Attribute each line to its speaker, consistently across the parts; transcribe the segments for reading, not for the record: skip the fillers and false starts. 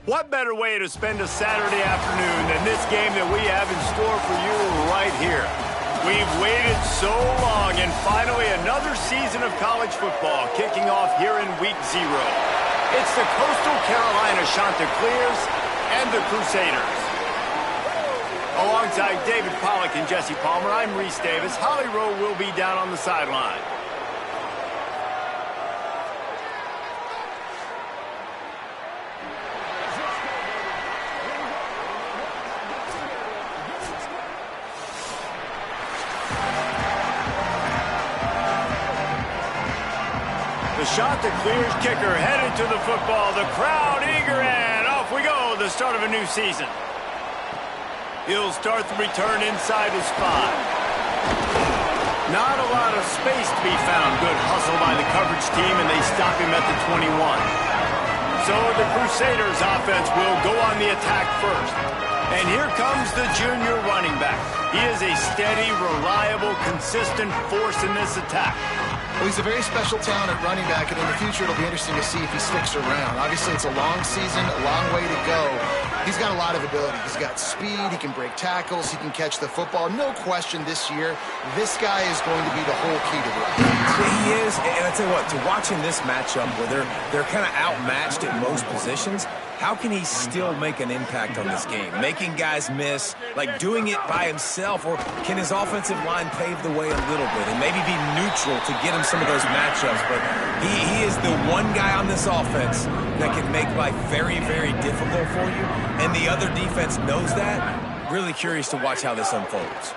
Speaker 1: What better way to spend a Saturday afternoon than this game that we have in store for you right here? We've waited so long, and finally another season of college football kicking off here in Week 0. It's the Coastal Carolina Chanticleers and the Crusaders. Alongside David Pollack and Jesse Palmer, I'm Reese Davis. Holly Rowe will be down on the sideline. The Chanticleers kicker headed to the football. The crowd eager, and off we go. The start of a new season. He'll start the return inside his 5. Not a lot of space to be found. Good hustle by the coverage team, and they stop him at the 21. So the Crusaders offense will go on the attack first. And here comes the junior running back. He is a steady, reliable, consistent force in this attack.
Speaker 2: Well, he's a very special talent at running back, and in the future it'll be interesting to see if he sticks around. Obviously, it's a long season, a long way to go. He's got a lot of ability. He's got speed, he can break tackles, he can catch the football. No question this year, this guy is going to be the whole key to the offense.
Speaker 3: Yeah, he is, and I tell you what, to watching this matchup where they're kind of outmatched at most positions, how can he still make an impact on this game? Making guys miss, like doing it by himself, or can his offensive line pave the way a little bit and maybe be neutral to get him some of those matchups? But he is the one guy on this offense that can make life very, very difficult for you, and the other defense knows that. Really curious to watch how this unfolds.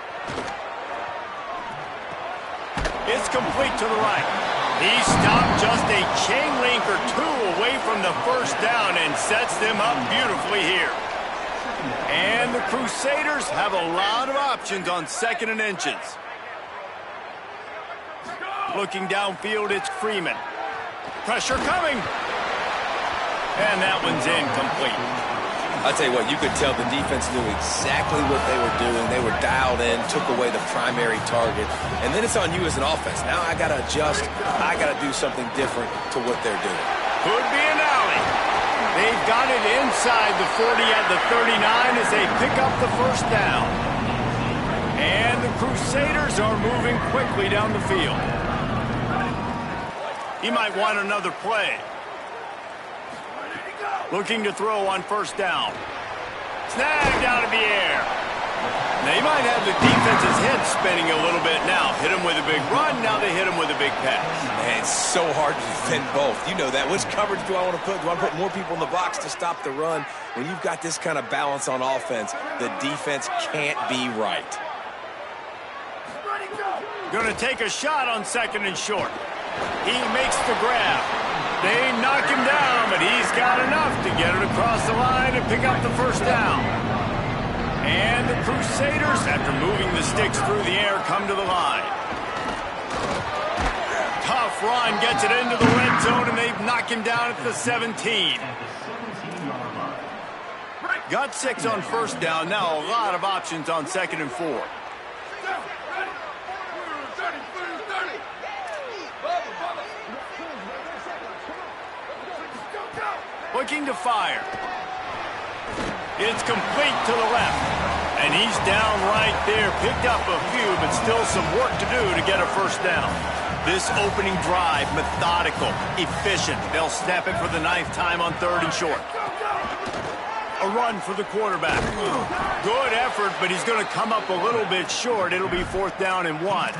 Speaker 1: It's complete to the right. He stopped just a chain link or two away from the first down and sets them up beautifully here. And the Crusaders have a lot of options on 2nd and inches. Looking downfield, it's Freeman. Pressure coming. And that one's incomplete.
Speaker 3: I'll tell you what, you could tell the defense knew exactly what they were doing. They were dialed in, took away the primary target. And then it's on you as an offense. Now I got to adjust. I got to do something different to what they're doing.
Speaker 1: Could be an alley. They've got it inside the 40 at the 39 as they pick up the first down. And the Crusaders are moving quickly down the field. He might want another play. Looking to throw on first down. Snagged out of the air. They might have the defense's head spinning a little bit now. Hit him with a big run, now they hit him with a big pass.
Speaker 3: Man, it's so hard to defend both. You know that. Which coverage do I want to put? Do I put more people in the box to stop the run? When you've got this kind of balance on offense, the defense can't be right.
Speaker 1: Going to take a shot on 2nd and short. He makes the grab. They knock him down, but he's got enough to get it across the line and pick up the first down. And the Crusaders, after moving the sticks through the air, come to the line. Tough run, gets it into the red zone, and they knock him down at the 17. Got 6 on first down. Now a lot of options on 2nd and 4. Looking to fire. It's complete to the left. And he's down right there. Picked up a few, but still some work to do to get a first down. This opening drive, methodical, efficient. They'll snap it for the 9th time on 3rd and short. A run for the quarterback. Good effort, but he's going to come up a little bit short. It'll be 4th down and 1.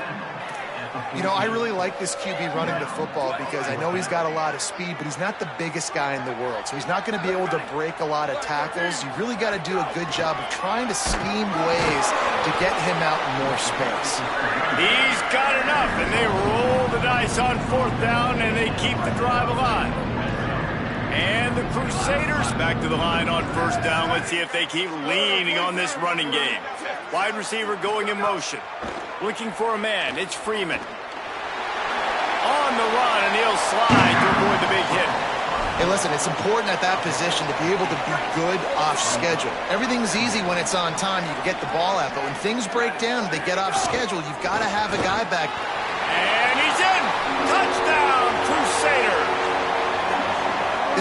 Speaker 2: You know, I really like this QB running the football because I know he's got a lot of speed, but he's not the biggest guy in the world. So he's not going to be able to break a lot of tackles. You really got to do a good job of trying to scheme ways to get him out in more space.
Speaker 1: He's got enough, and they roll the dice on 4th down, and they keep the drive alive. And the Crusaders back to the line on 1st down. Let's see if they keep leaning on this running game. Wide receiver going in motion. Looking for a man. It's Freeman. On the run, and he'll slide to avoid the big hit.
Speaker 2: Hey, listen, it's important at that position to be able to be good off schedule. Everything's easy when it's on time. You can get the ball out, but when things break down, they get off schedule. You've got to have a guy back.
Speaker 1: And he's in. Touchdown, Crusader.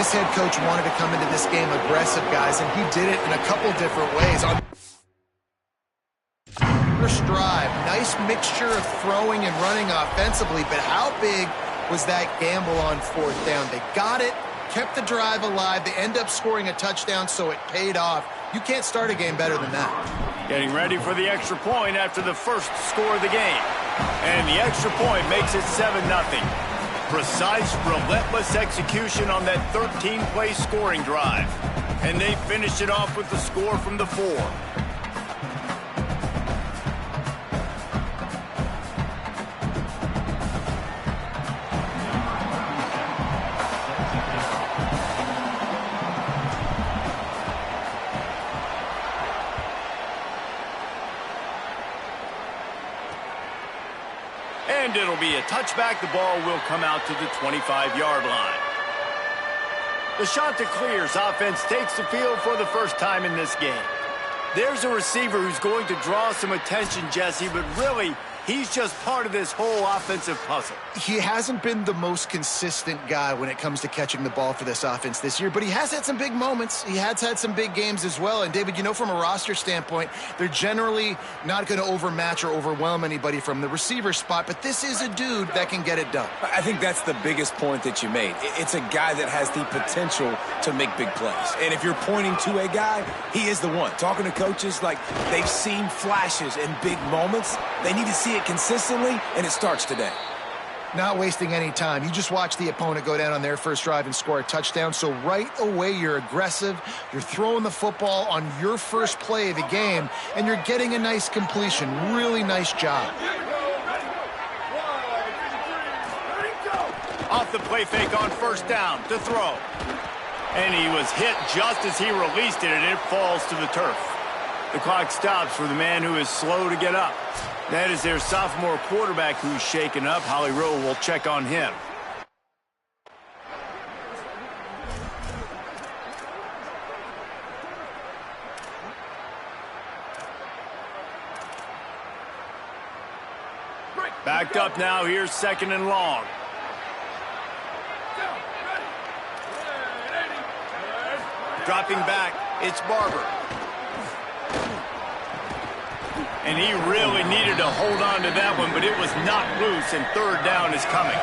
Speaker 2: This head coach wanted to come into this game aggressive, guys, and he did it in a couple different ways. On first drive, nice mixture of throwing and running offensively, but how big was that gamble on fourth down? They got it, kept the drive alive. They end up scoring a touchdown, so it paid off. You can't start a game better than that.
Speaker 1: Getting ready for the extra point after the first score of the game. And the extra point makes it 7-0. Precise, relentless execution on that 13-play scoring drive. And they finish it off with the score from the 4. And it'll be a touchback. The ball will come out to the 25-yard line. The Chanticleers offense takes the field for the first time in this game. There's a receiver who's going to draw some attention, Jesse, but really, he's just part of this whole offensive puzzle.
Speaker 2: He hasn't been the most consistent guy when it comes to catching the ball for this offense this year, but he has had some big moments. He has had some big games as well. And, David, you know, from a roster standpoint, they're generally not going to overmatch or overwhelm anybody from the receiver spot, but this is a dude that can get it done.
Speaker 3: I think that's the biggest point that you made. It's a guy that has the potential to make big plays. And if you're pointing to a guy, he is the one. Talking to coaches, like, they've seen flashes and big moments. They need to see it consistently, and it starts today.
Speaker 2: Not wasting any time. You just watch the opponent go down on their first drive and score a touchdown. So right away, you're aggressive. You're throwing the football on your first play of the game, and you're getting a nice completion. Really nice job.
Speaker 1: Off the play fake on first down to throw. And he was hit just as he released it, and it falls to the turf. The clock stops for the man who is slow to get up. That is their sophomore quarterback who's shaken up. Holly Rowe will check on him. Backed up now. Here's second and long. Dropping back. It's Barber. And he really needed to hold on to that one, but it was not loose, and third down is coming.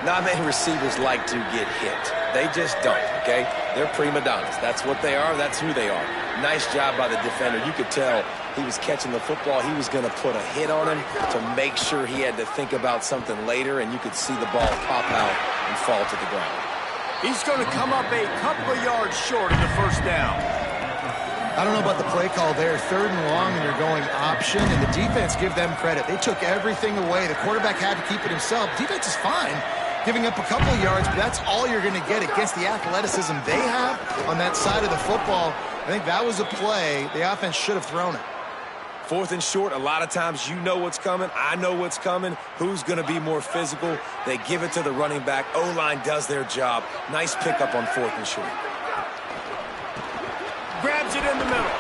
Speaker 3: Not many receivers like to get hit. They just don't, okay? They're prima donnas. That's what they are. That's who they are. Nice job by the defender. You could tell he was catching the football. He was going to put a hit on him to make sure he had to think about something later, and you could see the ball pop out and fall to the ground.
Speaker 1: He's going to come up a couple of yards short of the first down.
Speaker 2: I don't know about the play call there. Third and long, and you're going option, and the defense, give them credit. They took everything away. The quarterback had to keep it himself. Defense is fine, giving up a couple of yards, but that's all you're going to get against the athleticism they have on that side of the football. I think that was a play. The offense should have thrown it.
Speaker 3: Fourth and short, a lot of times you know what's coming. I know what's coming. Who's going to be more physical? They give it to the running back. O-line does their job. Nice pickup on fourth and short.
Speaker 1: Grabs it in the middle.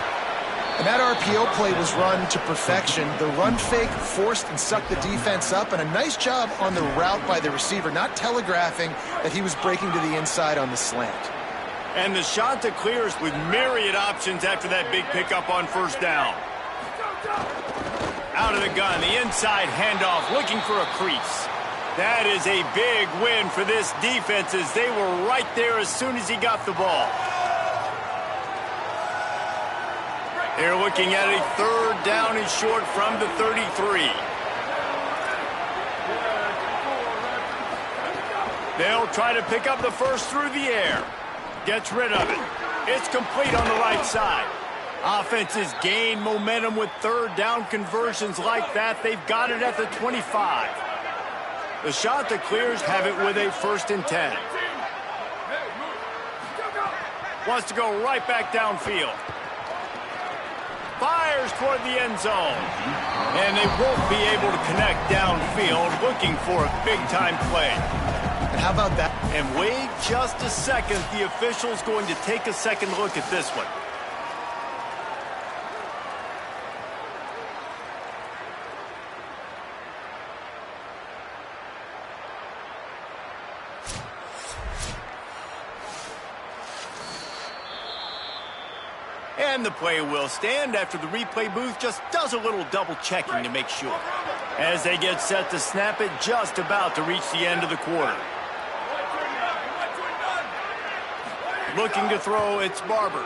Speaker 2: And that RPO play was run to perfection. The run fake forced and sucked the defense up, and a nice job on the route by the receiver, not telegraphing that he was breaking to the inside on the slant.
Speaker 1: And the Chanticleers with myriad options after that big pickup on first down. Out of the gun, the inside handoff, looking for a crease. That is a big win for this defense as they were right there as soon as he got the ball. They're looking at a third down and short from the 33. They'll try to pick up the first through the air. Gets rid of it. It's complete on the right side. Offenses gain momentum with third down conversions like that. They've got it at the 25. The Chanticleers have it with a 1st and 10. Wants to go right back downfield. Fires toward the end zone. And they won't be able to connect downfield, looking for a big-time play.
Speaker 2: And how about that?
Speaker 1: And wait just a second. The official's going to take a second look at this one. And the play will stand after the replay booth just does a little double checking to make sure. As they get set to snap it, just about to reach the end of the quarter. Looking to throw, it's Barber.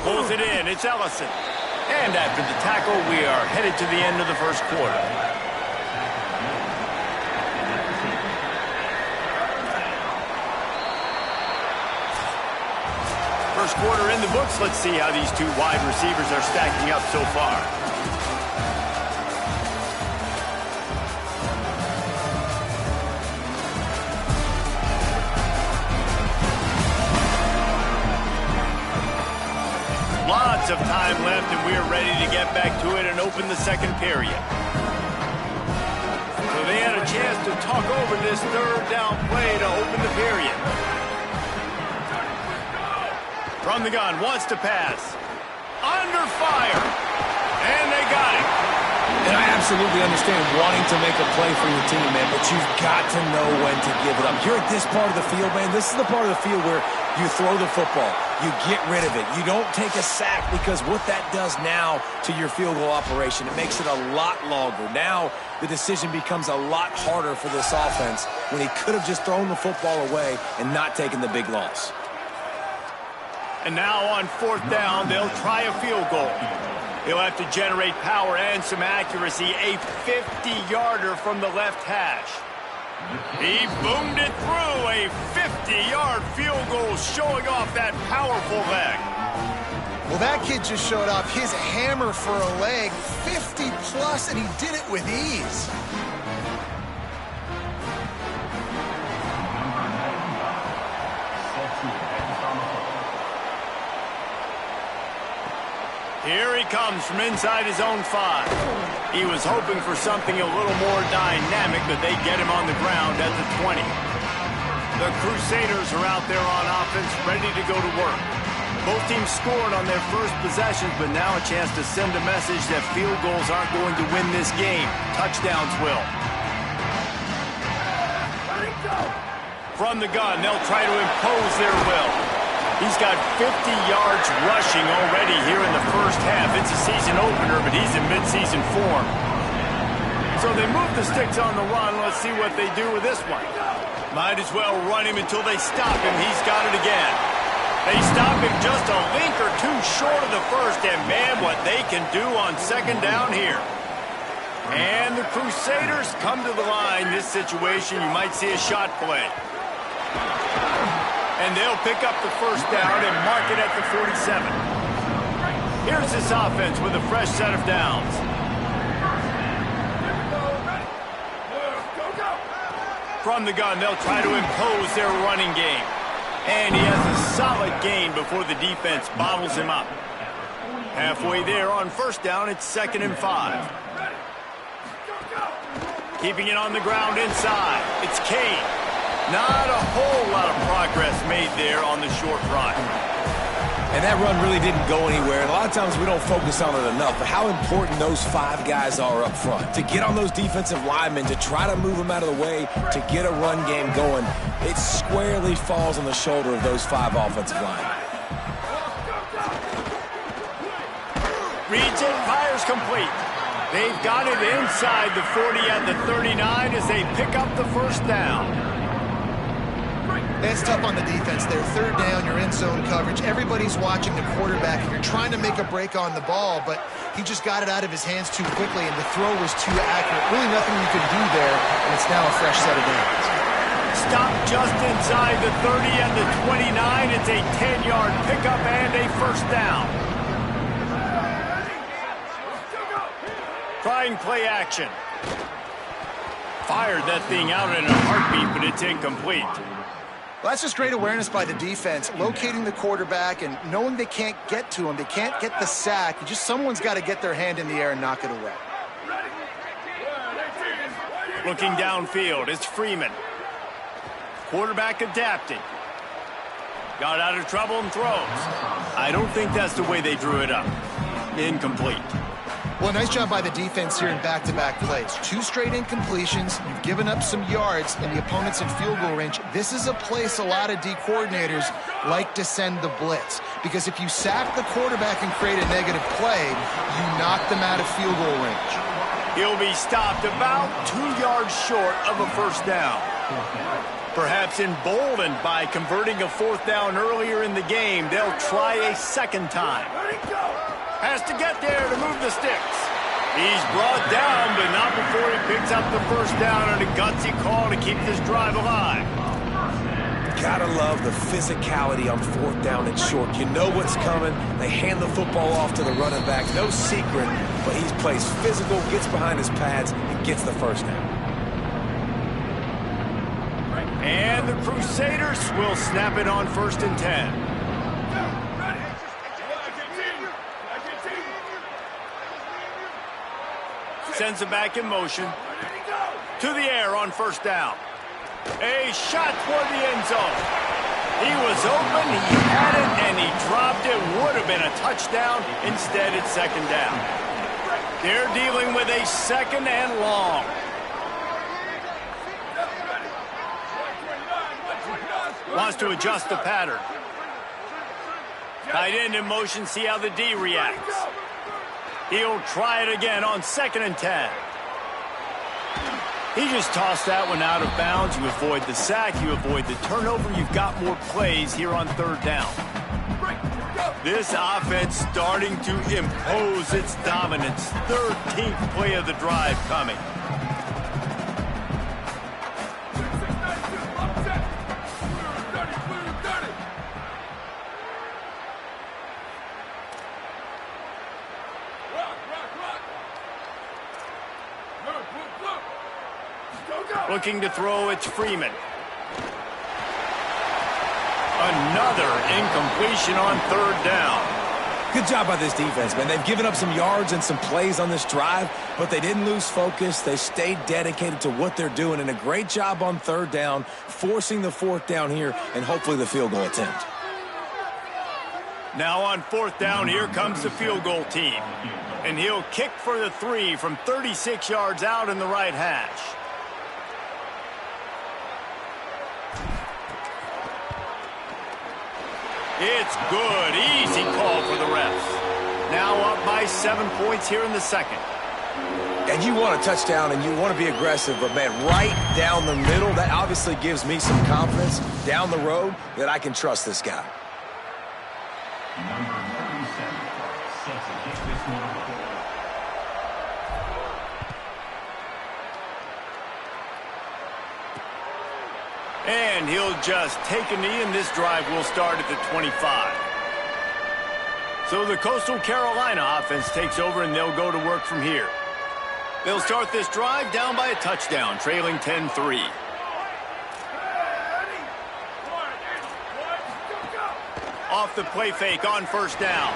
Speaker 1: Pulls it in, it's Ellison. And after the tackle, we are headed to the end of the first quarter. First quarter in the books. Let's see how these two wide receivers are stacking up so far. Lots of time left, and we're ready to get back to it and open the second period. So they had a chance to talk over this third down play to open the period. From the gun, wants to pass. Under fire. And they got it.
Speaker 3: And I absolutely understand wanting to make a play for your team, man, but you've got to know when to give it up. You're at this part of the field, man. This is the part of the field where you throw the football. You get rid of it. You don't take a sack, because what that does now to your field goal operation, it makes it a lot longer. Now the decision becomes a lot harder for this offense when he could have just thrown the football away and not taken the big loss.
Speaker 1: And now on fourth down, they'll try a field goal. He'll have to generate power and some accuracy. A 50-yarder from the left hash. He boomed it through. A 50-yard field goal, showing off that powerful leg.
Speaker 2: Well, that kid just showed off his hammer for a leg. 50-plus, and he did it with ease.
Speaker 1: Here he comes from inside his own 5. He was hoping for something a little more dynamic, but they get him on the ground at the 20. The Crusaders are out there on offense, ready to go to work. Both teams scored on their first possessions, but now a chance to send a message that field goals aren't going to win this game. Touchdowns will. From the gun, they'll try to impose their will. He's got 50 yards rushing already here in the first half. It's a season opener, but he's in midseason form. So they move the sticks on the run. Let's see what they do with this one. Might as well run him until they stop him. He's got it again. They stop him just a link or two short of the first, and man, what they can do on second down here. And the Crusaders come to the line. This situation, you might see a shot play. And they'll pick up the first down and mark it at the 47. Here's this offense with a fresh set of downs. From the gun, they'll try to impose their running game. And he has a solid gain before the defense bottles him up. Halfway there on first down, it's 2nd and 5. Keeping it on the ground inside, it's Kane. Not a whole lot of progress made there on the short run.
Speaker 3: And that run really didn't go anywhere. And a lot of times we don't focus on it enough, but how important those 5 guys are up front. To get on those defensive linemen, to try to move them out of the way, to get a run game going, it squarely falls on the shoulder of those 5 offensive linemen.
Speaker 1: Reads it, fires complete. They've got it inside the 40 at the 39 as they pick up the first down.
Speaker 2: It's tough on the defense there. Third down, you're in zone coverage. Everybody's watching the quarterback, and you're trying to make a break on the ball, but he just got it out of his hands too quickly, and the throw was too accurate. Really nothing you can do there, and it's now a fresh set of downs.
Speaker 1: Stop just inside the 30 and the 29. It's a 10-yard pickup and a first down. Trying play action. Fired that thing out in a heartbeat, but it's incomplete.
Speaker 2: Well, that's just great awareness by the defense, locating the quarterback and knowing they can't get to him. They can't get the sack. Someone's got to get their hand in the air and knock it away.
Speaker 1: Looking downfield, it's Freeman. Quarterback adapting. Got out of trouble and throws. I don't think that's the way they drew it up. Incomplete.
Speaker 2: Well, nice job by the defense here in back-to-back plays. 2 straight incompletions. You've given up some yards, and the opponent's in field goal range. This is a place a lot of D coordinators like to send the blitz, because if you sack the quarterback and create a negative play, you knock them out of field goal range.
Speaker 1: He'll be stopped about 2 yards short of a first down. Perhaps emboldened by converting a 4th down earlier in the game, they'll try a second time. Has to get there to move the sticks. He's brought down, but not before he picks up the first down on a gutsy call to keep this drive alive.
Speaker 3: Gotta love the physicality on 4th down and short. You know what's coming. They hand the football off to the running back. No secret, but he plays physical, gets behind his pads, and gets the first down.
Speaker 1: And the Crusaders will snap it on 1st and 10. Sends it back in motion. To the air on 1st down. A shot toward the end zone. He was open, he had it, and he dropped it. Would have been a touchdown. Instead, it's 2nd down. They're dealing with a 2nd and long. Wants to adjust the pattern. Tight end in motion, see how the D reacts. He'll try it again on 2nd and 10. He just tossed that one out of bounds. You avoid the sack, you avoid the turnover. You've got more plays here on 3rd down. This offense starting to impose its dominance. 13th play of the drive coming. Looking to throw, it's Freeman. Another incompletion on 3rd down.
Speaker 3: Good job by this defense, man. They've given up some yards and some plays on this drive, but they didn't lose focus. They stayed dedicated to what they're doing, and a great job on 3rd down, forcing the 4th down here, and hopefully the field goal attempt.
Speaker 1: Now on 4th down, here comes the field goal team. And he'll kick for the 3 from 36 yards out in the right hash. It's good. Easy call for the refs. Now up by 7 points here in the 2nd.
Speaker 3: And you want a touchdown and you want to be aggressive, but, man, right down the middle, that obviously gives me some confidence down the road that I can trust this guy.
Speaker 4: Number 37 sets to kick this one off.
Speaker 1: And he'll just take a knee, and this drive will start at the 25. So the Coastal Carolina offense takes over, and they'll go to work from here. They'll start this drive down by a touchdown, trailing 10-3. Off the play fake on 1st down.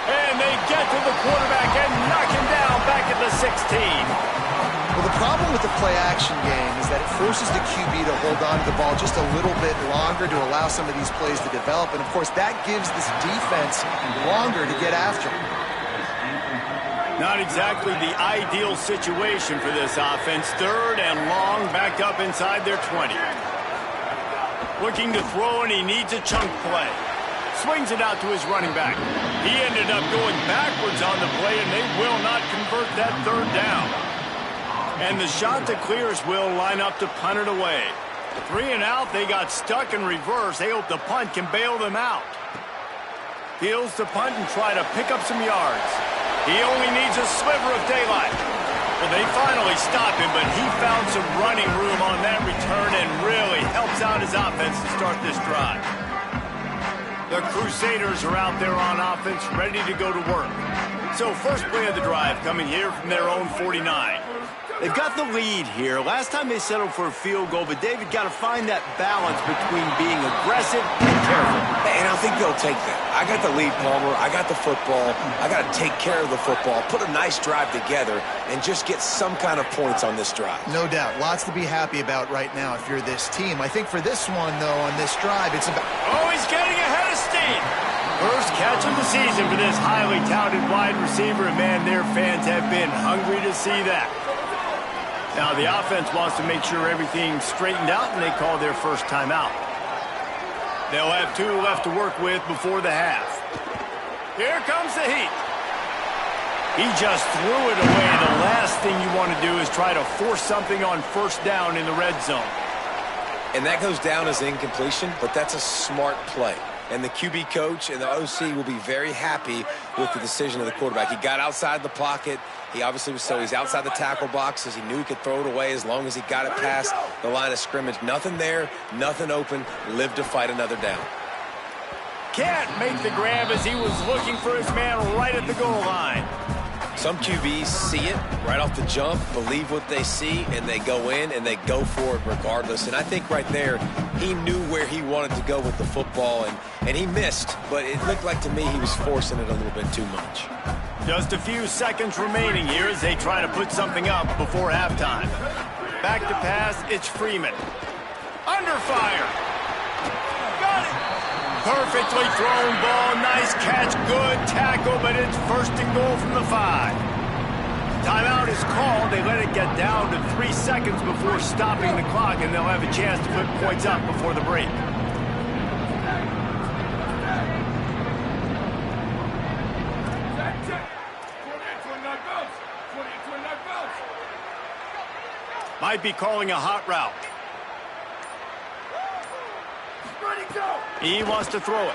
Speaker 1: And they get to the quarterback and knock him down back at the 16.
Speaker 2: Well, the problem with the play-action game is that it forces the QB to hold on to the ball just a little bit longer to allow some of these plays to develop. And, of course, that gives this defense longer to get after.
Speaker 1: Not exactly the ideal situation for this offense. 3rd and long, backed up inside their 20. Looking to throw, and he needs a chunk play. Swings it out to his running back. He ended up going backwards on the play, and they will not convert that 3rd down. And the shot that clears will line up to punt it away. 3 and out, they got stuck in reverse. They hope the punt can bail them out. Fields the punt and try to pick up some yards. He only needs a sliver of daylight. Well, they finally stop him, but he found some running room on that return and really helps out his offense to start this drive. The Crusaders are out there on offense, ready to go to work. So first play of the drive coming here from their own 49. They've got the lead here. Last time they settled for a field goal, but David got to find that balance between being aggressive and careful.
Speaker 3: And I think they'll take that. I got the lead, Palmer. I got the football. I got to take care of the football, put a nice drive together, and just get some kind of points on this drive.
Speaker 2: No doubt. Lots to be happy about right now if you're this team. I think for this one, though, on this drive, it's about...
Speaker 1: Oh, he's getting ahead of steam. First catch of the season for this highly touted wide receiver, and man, their fans have been hungry to see that. Now the offense wants to make sure everything's straightened out, and they call their first timeout. They'll have 2 left to work with before the half. Here comes the heat. He just threw it away. The last thing you want to do is try to force something on first down in the red zone.
Speaker 3: And that goes down as incompletion, but that's a smart play. And the QB coach and the OC will be very happy with the decision of the quarterback. He got outside the pocket. He obviously was he's outside the tackle boxes. He knew he could throw it away as long as he got it past the line of scrimmage. Nothing there, nothing open. Live to fight another down.
Speaker 1: Can't make the grab as he was looking for his man right at the goal line.
Speaker 3: Some QBs see it right off the jump, believe what they see, and they go in and they go for it regardless. And I think right there, he knew where he wanted to go with the football, and he missed. But it looked like to me he was forcing it a little bit too much.
Speaker 1: Just a few seconds remaining here as they try to put something up before halftime. Back to pass, it's Freeman. Under fire. Got it. Perfectly thrown ball, nice catch, good tackle, but it's 1st and goal from the 5. Timeout is called. They let it get down to 3 seconds before stopping the clock, and they'll have a chance to put points up before the break. Might be calling a hot route. He wants to throw it.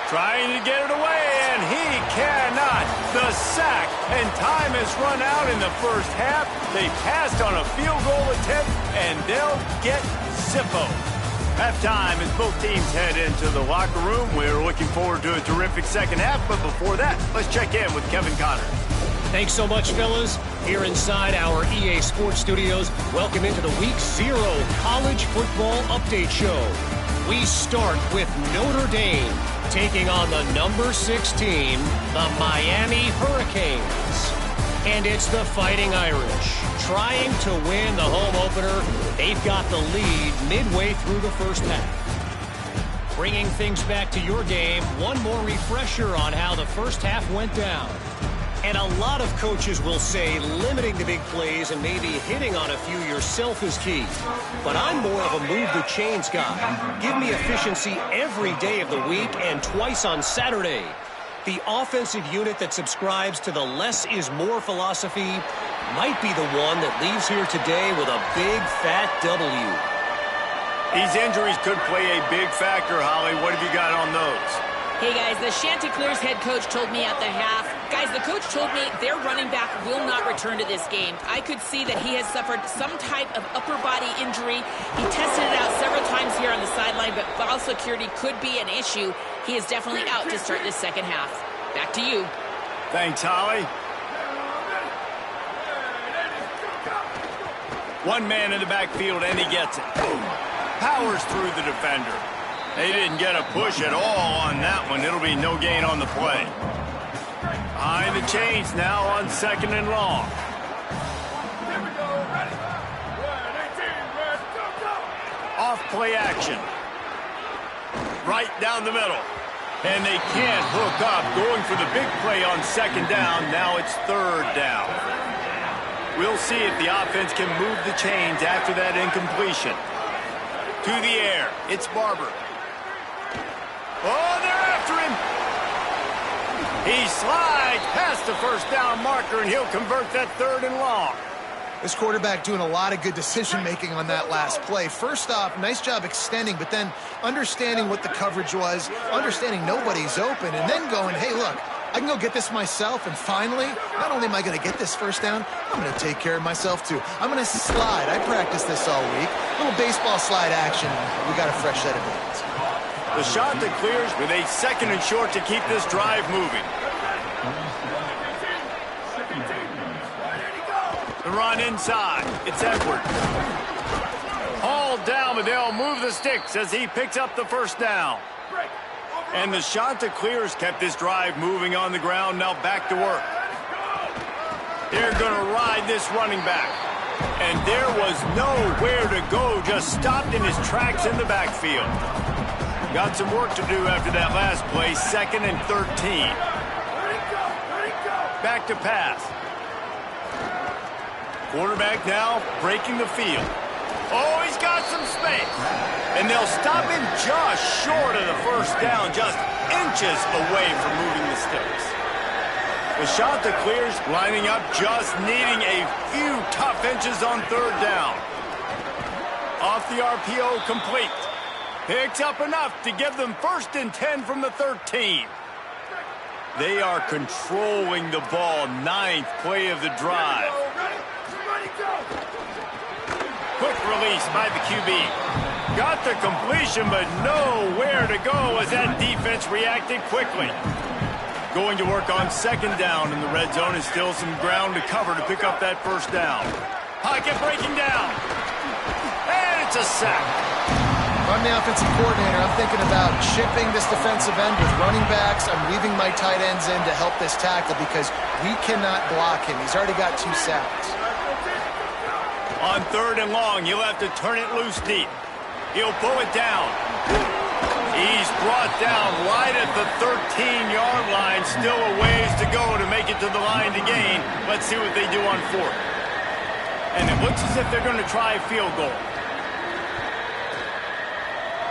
Speaker 1: Trying to get it away, and he cannot. The sack, and time has run out in the first half. They passed on a field goal attempt, and they'll get Zippo. Halftime as both teams head into the locker room. We're looking forward to a terrific second half, but before that, let's check in with Kevin Connors.
Speaker 5: Thanks so much, fellas. Here inside our EA Sports Studios, welcome into the Week 0 College Football Update Show. We start with Notre Dame taking on the number 16, the Miami Hurricanes. And it's the Fighting Irish trying to win the home opener. They've got the lead midway through the first half. Bringing things back to your game, one more refresher on how the first half went down. And a lot of coaches will say limiting the big plays and maybe hitting on a few yourself is key. But I'm more of a move the chains guy. Give me efficiency every day of the week and twice on Saturday. The offensive unit that subscribes to the less is more philosophy might be the one that leaves here today with a big fat W.
Speaker 1: These injuries could play a big factor, Holly. What have you got on those?
Speaker 6: Hey, guys, the Chanticleers head coach told me at the half, guys, the coach told me their running back will not return to this game. I could see that he has suffered some type of upper body injury. He tested it out several times here on the sideline, but ball security could be an issue. He is definitely out to start this second half. Back to you.
Speaker 1: Thanks, Holly. One man in the backfield, and he gets it. Powers through the defender. They didn't get a push at all on that one. It'll be no gain on the play. Behind the chains now on 2nd and long. Off play action. Right down the middle. And they can't hook up. Going for the big play on 2nd down. Now it's 3rd down. We'll see if the offense can move the chains after that incompletion. To the air. It's Barber. Oh, they're after him. He slides past the first down marker, and he'll convert that 3rd and long.
Speaker 2: This quarterback doing a lot of good decision-making on that last play. First off, nice job extending, but then understanding what the coverage was, understanding nobody's open, and then going, hey, look, I can go get this myself, and finally, not only am I going to get this first down, I'm going to take care of myself, too. I'm going to slide. I practiced this all week. A little baseball slide action. We got a fresh set of hands.
Speaker 1: The Chanticleers with a 2nd and short to keep this drive moving. The run inside. It's Edwards. Hauled down, but they'll move the sticks as he picks up the first down. And the Chanticleers kept this drive moving on the ground. Now back to work. They're going to ride this running back. And there was nowhere to go. Just stopped in his tracks in the backfield. Got some work to do after that last play, 2nd and 13. Back to pass. Quarterback now breaking the field. Oh, he's got some space. And they'll stop him just short of the first down, just inches away from moving the sticks. The Chanticleers lining up, just needing a few tough inches on 3rd down. Off the RPO, complete. Picks up enough to give them 1st and 10 from the 13. They are controlling the ball. 9th play of the drive. Quick release by the QB. Got the completion, but nowhere to go as that defense reacted quickly. Going to work on 2nd down in the red zone, and still some ground to cover to pick up that 1st down. Pocket breaking down. And it's a sack.
Speaker 2: If I'm the offensive coordinator, I'm thinking about shipping this defensive end with running backs. I'm leaving my tight ends in to help this tackle because we cannot block him. He's already got 2 sacks.
Speaker 1: On 3rd and long, he'll have to turn it loose deep. He'll pull it down. He's brought down right at the 13-yard line. Still a ways to go to make it to the line to gain. Let's see what they do on 4th. And it looks as if they're going to try a field goal.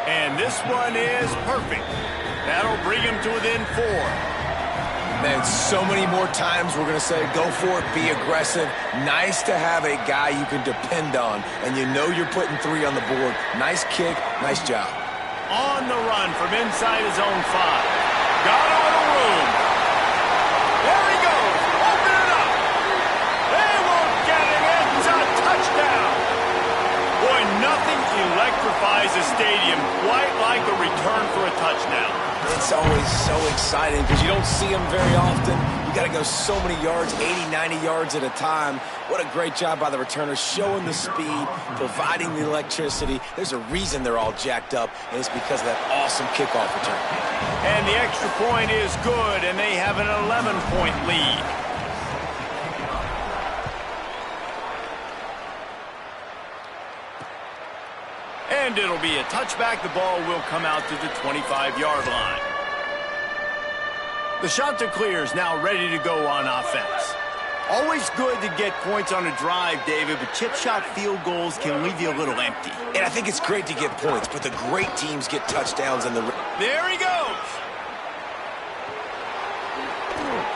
Speaker 1: And this one is perfect. That'll bring him to within 4.
Speaker 3: Man, so many more times we're going to say, go for it, be aggressive. Nice to have a guy you can depend on, and you know you're putting 3 on the board. Nice kick, nice job.
Speaker 1: On the run from inside his own 5. Got a little room. There he goes. Open it up. They won't get him. It's a touchdown. Boy, nothing electrifies a stadium quite like a return for a touchdown.
Speaker 3: It's always so exciting because you don't see them very often. You got to go so many yards, 80, 90 yards at a time. What a great job by the returners, showing the speed, providing the electricity. There's a reason they're all jacked up, and it's because of that awesome kickoff return.
Speaker 1: And the extra point is good, and they have an 11-point lead. And it'll be a touchback. The ball will come out to the 25-yard line. The Chanticleers now ready to go on offense. Always good to get points on a drive, David, but chip shot field goals can leave you a little empty.
Speaker 3: And I think it's great to get points, but the great teams get touchdowns in the...
Speaker 1: There he goes!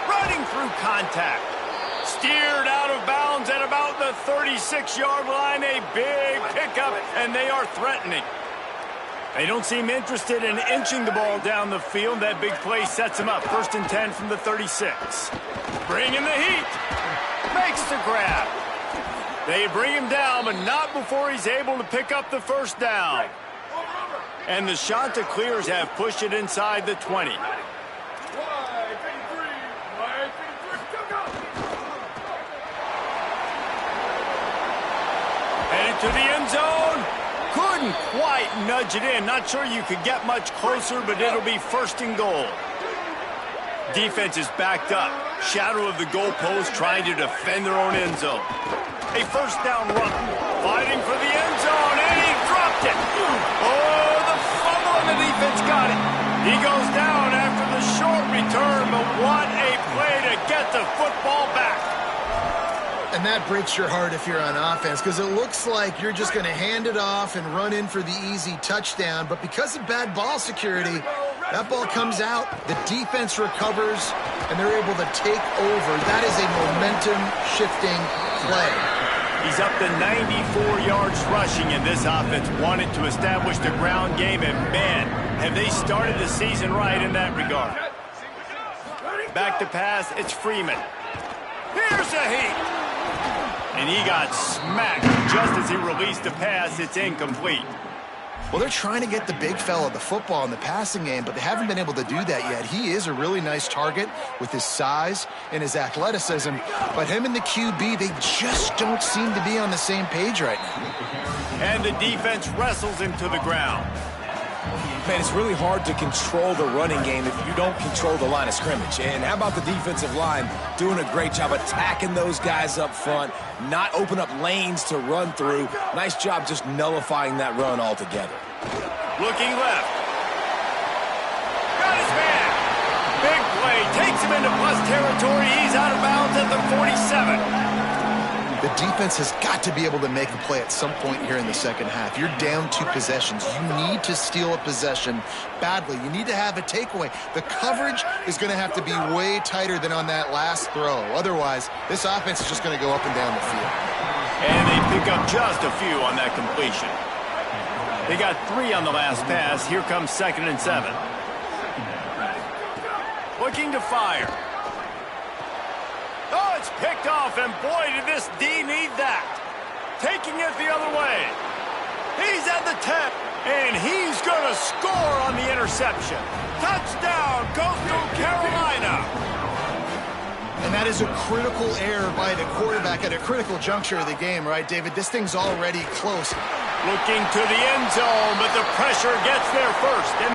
Speaker 1: Running through contact. Steered out of bounds at about the 36-yard line. A big pickup, and they are threatening. They don't seem interested in inching the ball down the field. That big play sets him up. 1st and 10 from the 36. Bring in the heat. Makes the grab. They bring him down, but not before he's able to pick up the 1st down. And the Chanticleers have pushed it inside the 20. Headed to the end zone. Couldn't quite nudge it in. Not sure you could get much closer, but it'll be 1st and goal. Defense is backed up. Shadow of the goalpost trying to defend their own end zone. A 1st down run. Fighting for the end zone, and he dropped it. Oh, the fumble, and the defense got it. He goes down after the short return, but what a play to get the football back.
Speaker 2: And that breaks your heart if you're on offense because it looks like you're just going to hand it off and run in for the easy touchdown. But because of bad ball security, that ball comes out, the defense recovers, and they're able to take over. That is a momentum-shifting play.
Speaker 1: He's up to 94 yards rushing, and this offense wanted to establish the ground game, and man, have they started the season right in that regard. Back to pass, it's Freeman. Here's a heat. And he got smacked just as he released the pass. It's incomplete.
Speaker 2: Well, they're trying to get the big fella the football in the passing game, but they haven't been able to do that yet. He is a really nice target with his size and his athleticism, but him and the QB, they just don't seem to be on the same page right now.
Speaker 1: And the defense wrestles him to the ground.
Speaker 3: Man, it's really hard to control the running game if you don't control the line of scrimmage. And how about the defensive line doing a great job attacking those guys up front, not open up lanes to run through. Nice job just nullifying that run altogether.
Speaker 1: Looking left. takes him into plus territory. He's out of bounds at the 47.
Speaker 2: The defense has got to be able to make a play at some point here in the second half. You're down 2 possessions. You need to steal a possession badly. You need to have a takeaway. The coverage is going to have to be way tighter than on that last throw. Otherwise, this offense is just going to go up and down the field.
Speaker 1: And they pick up just a few on that completion. They got 3 on the last pass. Here comes 2nd and 7. Looking to fire. Oh, it's picked off, and boy, did this D need that. Taking it the other way. He's at the 10, and he's going to score on the interception. Touchdown, Coastal Carolina.
Speaker 2: And that is a critical error by the quarterback at a critical juncture of the game, right, David? This thing's already close.
Speaker 1: Looking to the end zone, but the pressure gets there first. And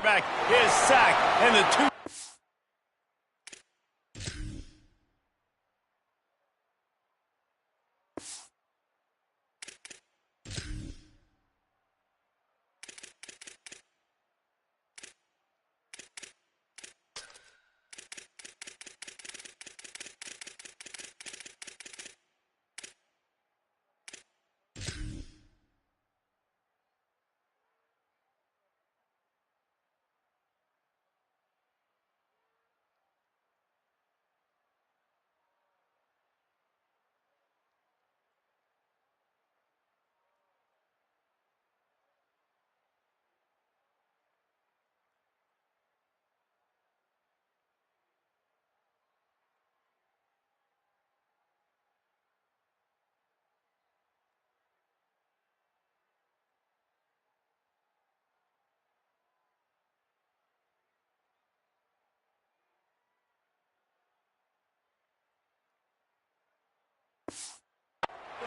Speaker 1: back is sacked, and the 2.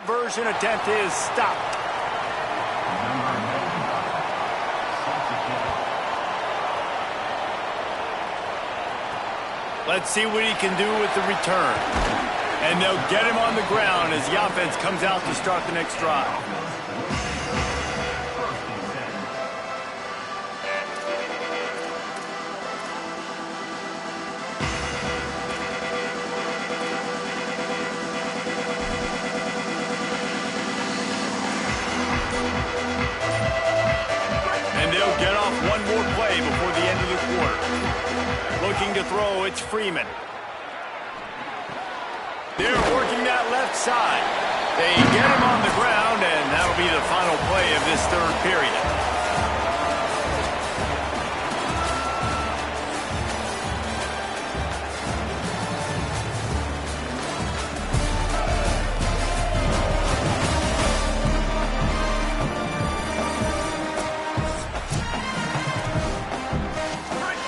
Speaker 1: Conversion attempt is stopped. Let's see what he can do with the return. And they'll get him on the ground as the offense comes out to start the next drive. Looking to throw, it's Freeman. They're working that left side. They get him on the ground, and that'll be the final play of this 3rd period.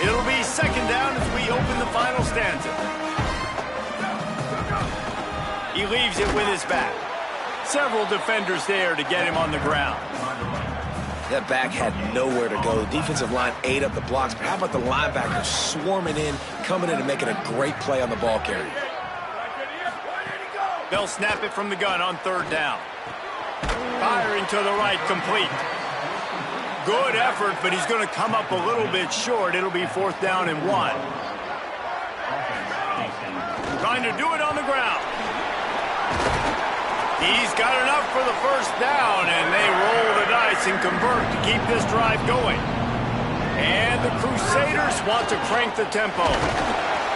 Speaker 1: It'll be 2nd down as we open the final stanza. He leaves it with his back. Several defenders there to get him on the ground.
Speaker 3: That back had nowhere to go. The defensive line ate up the blocks, but how about the linebackers swarming in, coming in and making a great play on the ball carrier?
Speaker 1: They'll snap it from the gun on 3rd down. Firing to the right, complete. Good effort, but he's going to come up a little bit short. It'll be 4th down and 1. Trying to do it on the ground. He's got enough for the 1st down, and they roll the dice and convert to keep this drive going. And the Crusaders want to crank the tempo.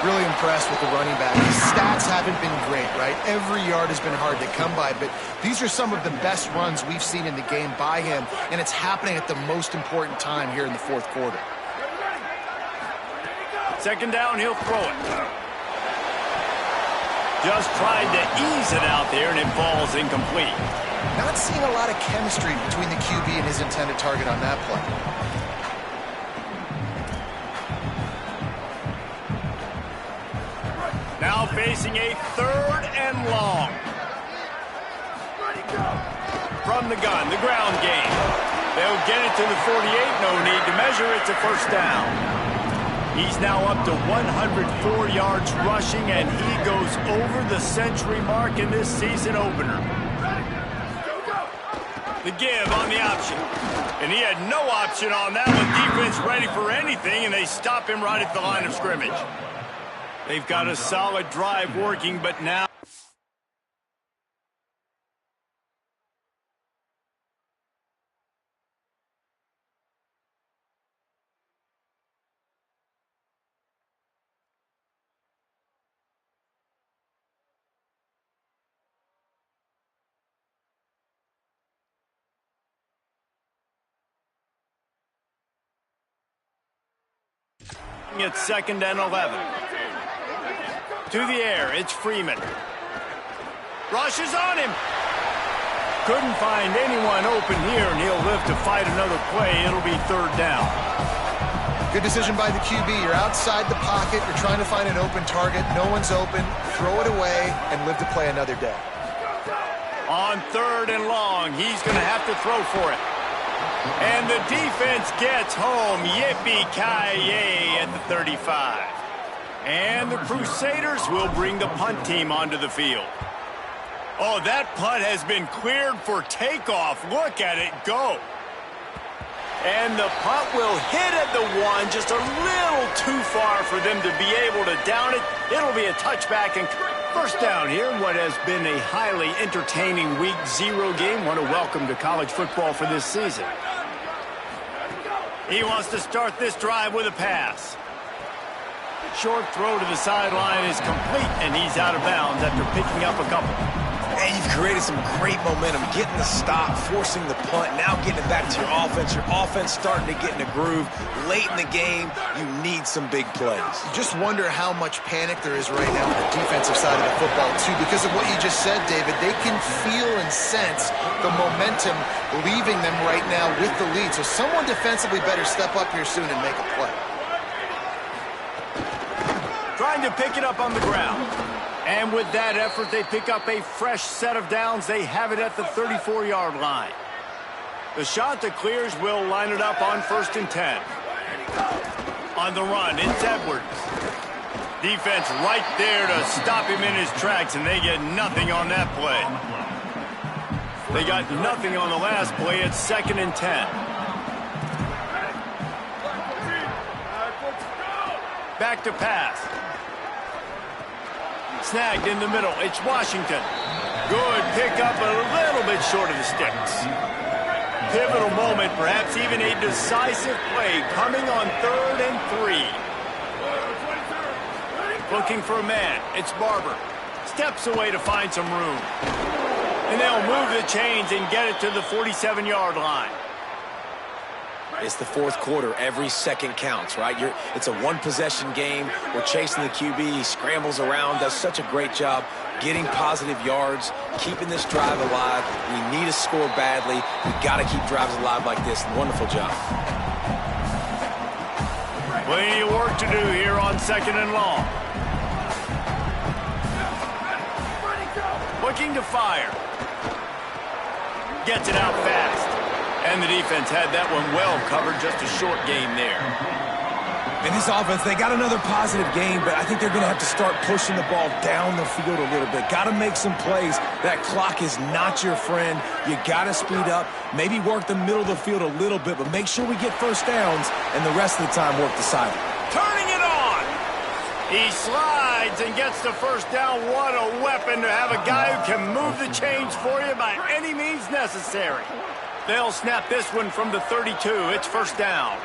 Speaker 2: Really impressed with the running back. His stats haven't been great, right? Every yard has been hard to come by, but these are some of the best runs we've seen in the game by him, and it's happening at the most important time here in the 4th quarter.
Speaker 1: 2nd down, he'll throw it. Just tried to ease it out there, and it falls incomplete.
Speaker 2: Not seeing a lot of chemistry between the QB and his intended target on that play.
Speaker 1: Now facing a 3rd and long. From the gun, the ground game. They'll get it to the 48. No need to measure. It's a 1st down. He's now up to 104 yards rushing, and he goes over the century mark in this season opener. The give on the option. And he had no option on that one. Defense ready for anything, and they stop him right at the line of scrimmage. They've got a solid drive working, but now... It's 2nd and 11. To the air, it's Freeman. Rushes on him. Couldn't find anyone open here, and he'll live to fight another play. It'll be 3rd down.
Speaker 2: Good decision by the QB. You're outside the pocket. You're trying to find an open target. No one's open. Throw it away and live to play another day.
Speaker 1: On 3rd and long, he's going to have to throw for it. And the defense gets home. Yippee-ki-yay at the 35. And the Crusaders will bring the punt team onto the field. Oh, that punt has been cleared for takeoff. Look at it go. And the punt will hit at the 1, just a little too far for them to be able to down it. It'll be a touchback and first down here in what has been a highly entertaining Week 0 game. Want to welcome to college football for this season. He wants to start this drive with a pass. Short throw to the sideline is complete, and he's out of bounds after picking up a couple.
Speaker 3: And you've created some great momentum, getting the stop, forcing the punt, now getting it back to your offense. Your offense starting to get in a groove. Late in the game, you need some big plays.
Speaker 2: You just wonder how much panic there is right now on the defensive side of the football, too. Because of what you just said, David, they can feel and sense the momentum leaving them right now with the lead. So someone defensively better step up here soon and make a play.
Speaker 1: Trying to pick it up on the ground. And with that effort, they pick up a fresh set of downs. They have it at the 34-yard line. The Chanticleers will line it up on 1st and 10. On the run, it's Edwards. Defense right there to stop him in his tracks, and they get nothing on that play. They got nothing on the last play. It's 2nd and 10. Back to pass. Snagged in the middle. It's Washington. Good pickup, a little bit short of the sticks. Pivotal moment, perhaps even a decisive play coming on 3rd and 3. Looking for a man. It's Barber. Steps away to find some room. And they'll move the chains and get it to the 47-yard line.
Speaker 3: It's the 4th quarter. Every second counts, right? It's a one-possession game. We're chasing the QB. He scrambles around, does such a great job getting positive yards, keeping this drive alive. We need to score badly. We've got to keep drives alive like this. Wonderful job.
Speaker 1: Plenty of work to do here on 2nd and long. Looking to fire. Gets it out fast. And the defense had that one well covered, just a short game there.
Speaker 3: In this offense, they got another positive game, but I think they're going to have to start pushing the ball down the field a little bit. Got to make some plays. That clock is not your friend. You got to speed up, maybe work the middle of the field a little bit, but make sure we get first downs, and the rest of the time work the sideline.
Speaker 1: Turning it on! He slides and gets the first down. What a weapon to have a guy who can move the chains for you by any means necessary. They'll snap this one from the 32. It's 1st down.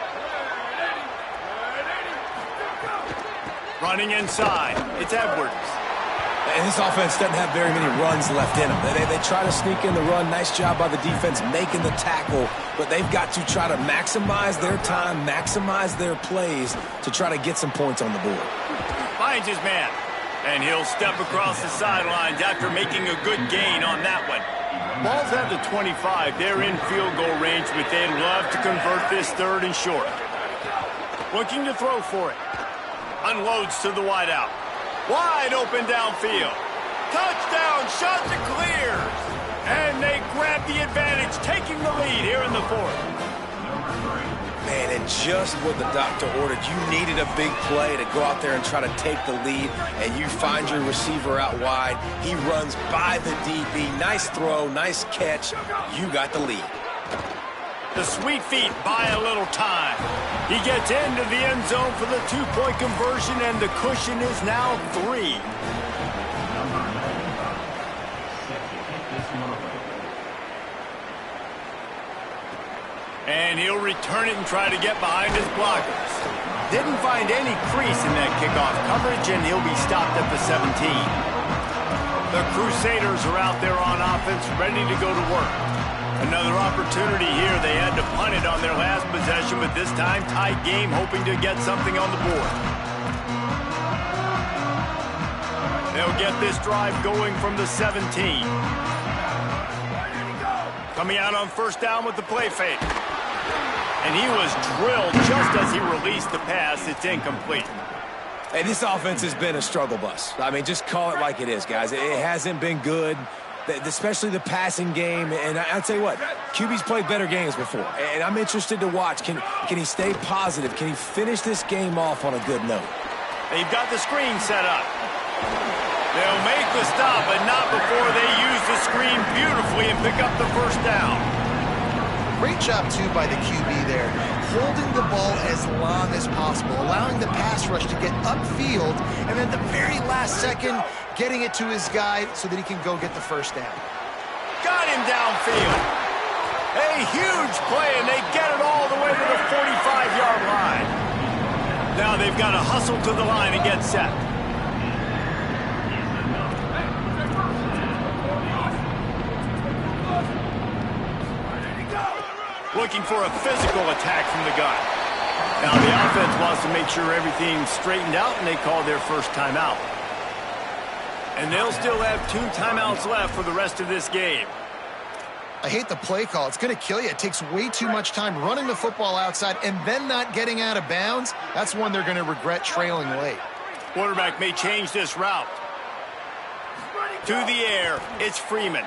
Speaker 1: Running inside. It's Edwards.
Speaker 3: And this offense doesn't have very many runs left in them. They try to sneak in the run. Nice job by the defense making the tackle. But they've got to try to maximize their time, maximize their plays to try to get some points on the board.
Speaker 1: Finds his man. And he'll step across the sidelines after making a good gain on that one. Ball's at the 25. They're in field goal range, but they'd love to convert this 3rd and short. Looking to throw for it. Unloads to the wideout. Wide open downfield. Touchdown, Chanticleers! And they grab the advantage, taking the lead here in the 4th.
Speaker 3: Man, and just what the doctor ordered. You needed a big play to go out there and try to take the lead, and you find your receiver out wide. He runs by the DB. Nice throw, nice catch. You got the lead.
Speaker 1: The sweet feet buy a little time. He gets into the end zone for the two-point conversion, and the cushion is now 3. And he'll return it and try to get behind his blockers. Didn't find any crease in that kickoff coverage, and he'll be stopped at the 17. The Crusaders are out there on offense, ready to go to work. Another opportunity here. They had to punt it on their last possession, but this time tight game, hoping to get something on the board. They'll get this drive going from the 17. Coming out on first down with the play fake. And he was drilled just as he released the pass. It's incomplete.
Speaker 3: Hey, this offense has been a struggle bus. I mean, just call it like it is, guys. It hasn't been good, especially the passing game. And I'll tell you what, QB's played better games before. And I'm interested to watch. Can he stay positive? Can he finish this game off on a good note?
Speaker 1: They've got the screen set up. They'll make the stop, but not before they use the screen beautifully and pick up the first down.
Speaker 2: Great job, too, by the QB there, holding the ball as long as possible, allowing the pass rush to get upfield, and then the very last second, getting it to his guy so that he can go get the first down.
Speaker 1: Got him downfield. A huge play, and they get it all the way to the 45-yard line. Now they've got to hustle to the line and get set. Looking for a physical attack from the gun. Now the offense wants to make sure everything's straightened out, and they call their first timeout. And they'll still have 2 timeouts left for the rest of this game.
Speaker 2: I hate the play call. It's going to kill you. It takes way too much time running the football outside and then not getting out of bounds. That's one they're going to regret trailing late.
Speaker 1: Quarterback may change this route. To the air, it's Freeman.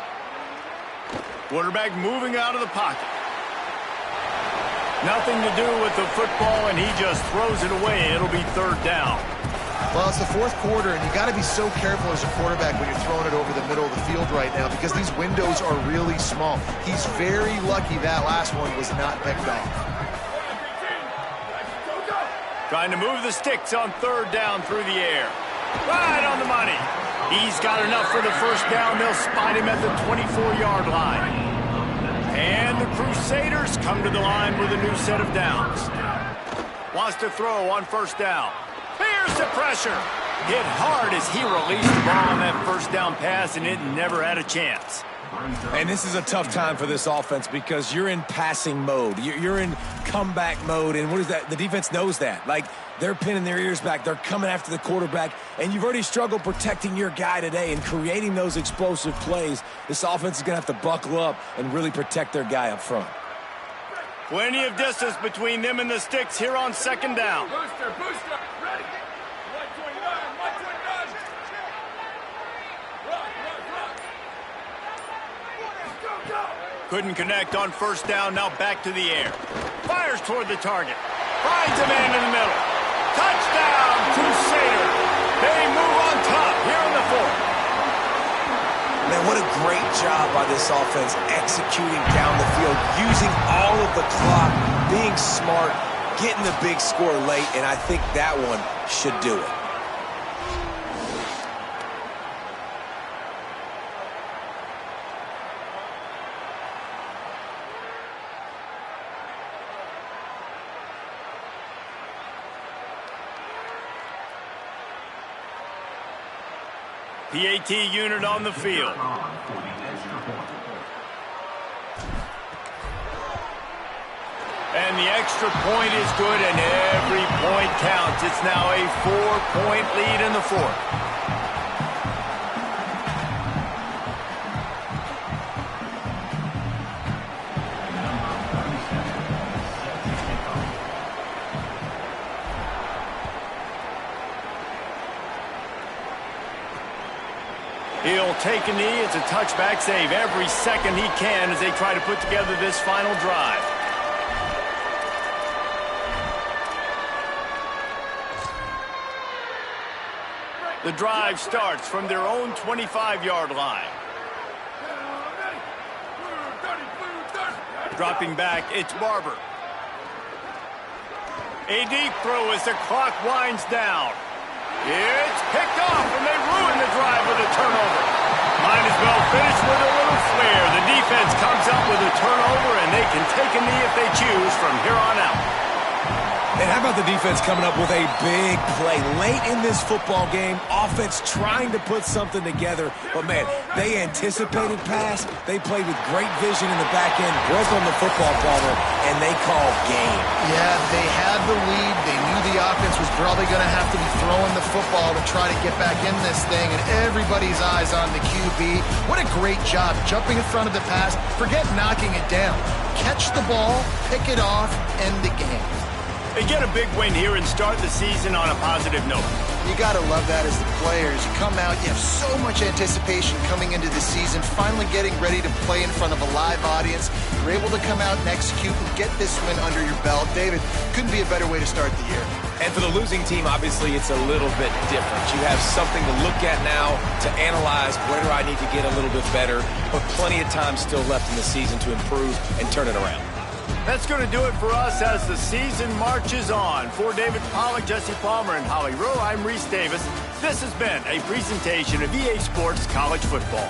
Speaker 1: Quarterback moving out of the pocket. Nothing to do with the football, and he just throws it away. It'll be third down.
Speaker 2: Well, it's the fourth quarter, and you got to be so careful as a quarterback when you're throwing it over the middle of the field right now because these windows are really small. He's very lucky that last one was not picked off.
Speaker 1: Trying to move the sticks on third down through the air. Right on the money. He's got enough for the first down. They'll spot him at the 24-yard line. And the Crusaders come to the line with a new set of downs. Wants to throw on first down. Fears the pressure. Hit hard as he released the ball on that first down pass, and it never had a chance.
Speaker 3: And this is a tough time for this offense because you're in passing mode. You're in comeback mode, and what is that? The defense knows that. Like, they're pinning their ears back. They're coming after the quarterback, and you've already struggled protecting your guy today and creating those explosive plays. This offense is going to have to buckle up and really protect their guy up front.
Speaker 1: Plenty of distance between them and the sticks here on second down.
Speaker 7: Booster, ready. 129. Go.
Speaker 1: Couldn't connect on first down, now back to the air. Fires toward the target. Finds a man in the middle. Touchdown, Crusader. They move on top here in the fourth.
Speaker 3: Man, what a great job by this offense executing down the field, using all of the clock, being smart, getting the big score late, and I think that one should do it.
Speaker 1: PAT unit on the field. And the extra point is good, and every point counts. It's now a 4-point lead in the fourth. He'll take a knee. It's a touchback save every second he can as they try to put together this final drive. The drive starts from their own 25-yard line. Dropping back, it's Barber. A deep throw as the clock winds down. It's picked off, and they ruin the drive with a turnover. Might as well finish with a little flair. The defense comes up with a turnover, and they can take a knee if they choose from here on out.
Speaker 3: And how about the defense coming up with a big play late in this football game? Offense trying to put something together. But, man, they anticipated pass. They played with great vision in the back end, broke on the football corner, and they called game.
Speaker 2: Yeah, they had the lead. They knew the offense was probably going to have to be throwing the football to try to get back in this thing, and everybody's eyes on the QB. What a great job jumping in front of the pass. Forget knocking it down. Catch the ball, pick it off, end the game.
Speaker 1: They get a big win here and start the season on a positive note.
Speaker 2: You got to love that as the players. You come out, you have so much anticipation coming into the season, finally getting ready to play in front of a live audience. You're able to come out and execute and get this win under your belt. David, couldn't be a better way to start the year.
Speaker 3: And for the losing team, obviously, it's a little bit different. You have something to look at now to analyze where do I need to get a little bit better, but plenty of time still left in the season to improve and turn it around.
Speaker 1: That's going to do it for us as the season marches on. For David Pollack, Jesse Palmer, and Holly Rowe, I'm Reese Davis. This has been a presentation of EA Sports College Football.